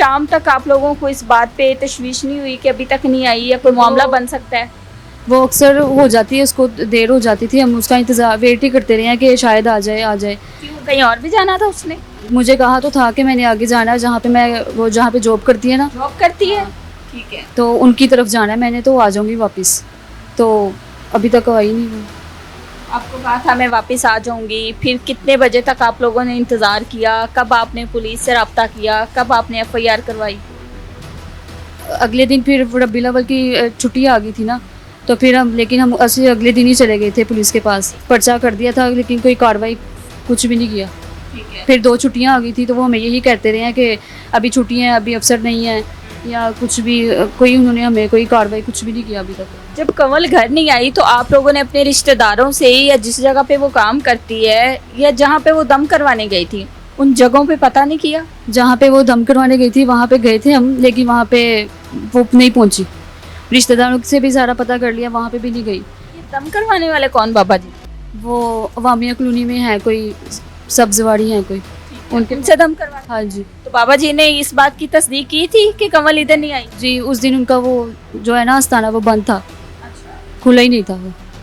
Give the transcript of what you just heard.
शाम तक आप लोगों को इस बात पे तशवीश नहीं हुई कि अभी तक नहीं आई या कोई मामला बन सकता है? वो अक्सर हो जाती है, उसको देर हो जाती थी, हम उसका इंतज़ार वेट ही करते रहे हैं कि शायद आ जाए आ जाए। क्यों, कहीं और भी जाना था उसने? मुझे कहा तो था कि मैंने आगे जाना है, जहाँ पे मैं वो जहाँ पे जॉब करती है ना, जॉब करती है? ठीक है। तो उनकी तरफ जाना है मैंने, तो आ जाऊँगी वापस। तो अभी तक आई नहीं वो। आपको कहा था मैं वापस आ जाऊंगी, फिर कितने बजे तक आप लोगों ने इंतज़ार किया? कब आपने पुलिस से रब्ता किया? कब आपने एफआईआर करवाई? अगले दिन फिर रबीउल अव्वल की छुट्टी आ गई थी ना, तो फिर हम ऐसे अगले दिन ही चले गए थे पुलिस के पास, पर्चा कर दिया था, लेकिन कोई कार्रवाई कुछ भी नहीं किया। ठीक है। फिर 2 छुट्टियां आ गई थी, तो वो हमें यही कहते रहे हैं कि अभी छुट्टियां हैं, अभी अफसर नहीं है या कुछ भी, कोई उन्होंने हमें कोई कार्रवाई कुछ भी नहीं किया अभी तक। जब कंवल घर नहीं आई तो आप लोगों ने अपने रिश्तेदारों से या जिस जगह पे वो काम करती है या जहाँ पे वो दम करवाने गई थी, उन जगहों पे पता नहीं किया? जहाँ पे वो दम करवाने गई थी वहाँ पे गए थे हम, लेकिन वहाँ पे वो नहीं पहुँची। रिश्तेदारों से भी सारा पता कर लिया, वहाँ पे भी नहीं गई। ये दम करवाने वाले कौन बाबा जी? वो अवामिया कॉलोनी में है कोई, सब्जवाड़ी है कोई, उनसे दम करवा? हाँ जी। तो बाबा जी ने इस बात की तस्दीक की थी कि कंवल इधर नहीं आई? जी, उस दिन उनका वो जो है ना आस्थाना, वो बंद था, अच्छा। खुला ही नहीं था वो।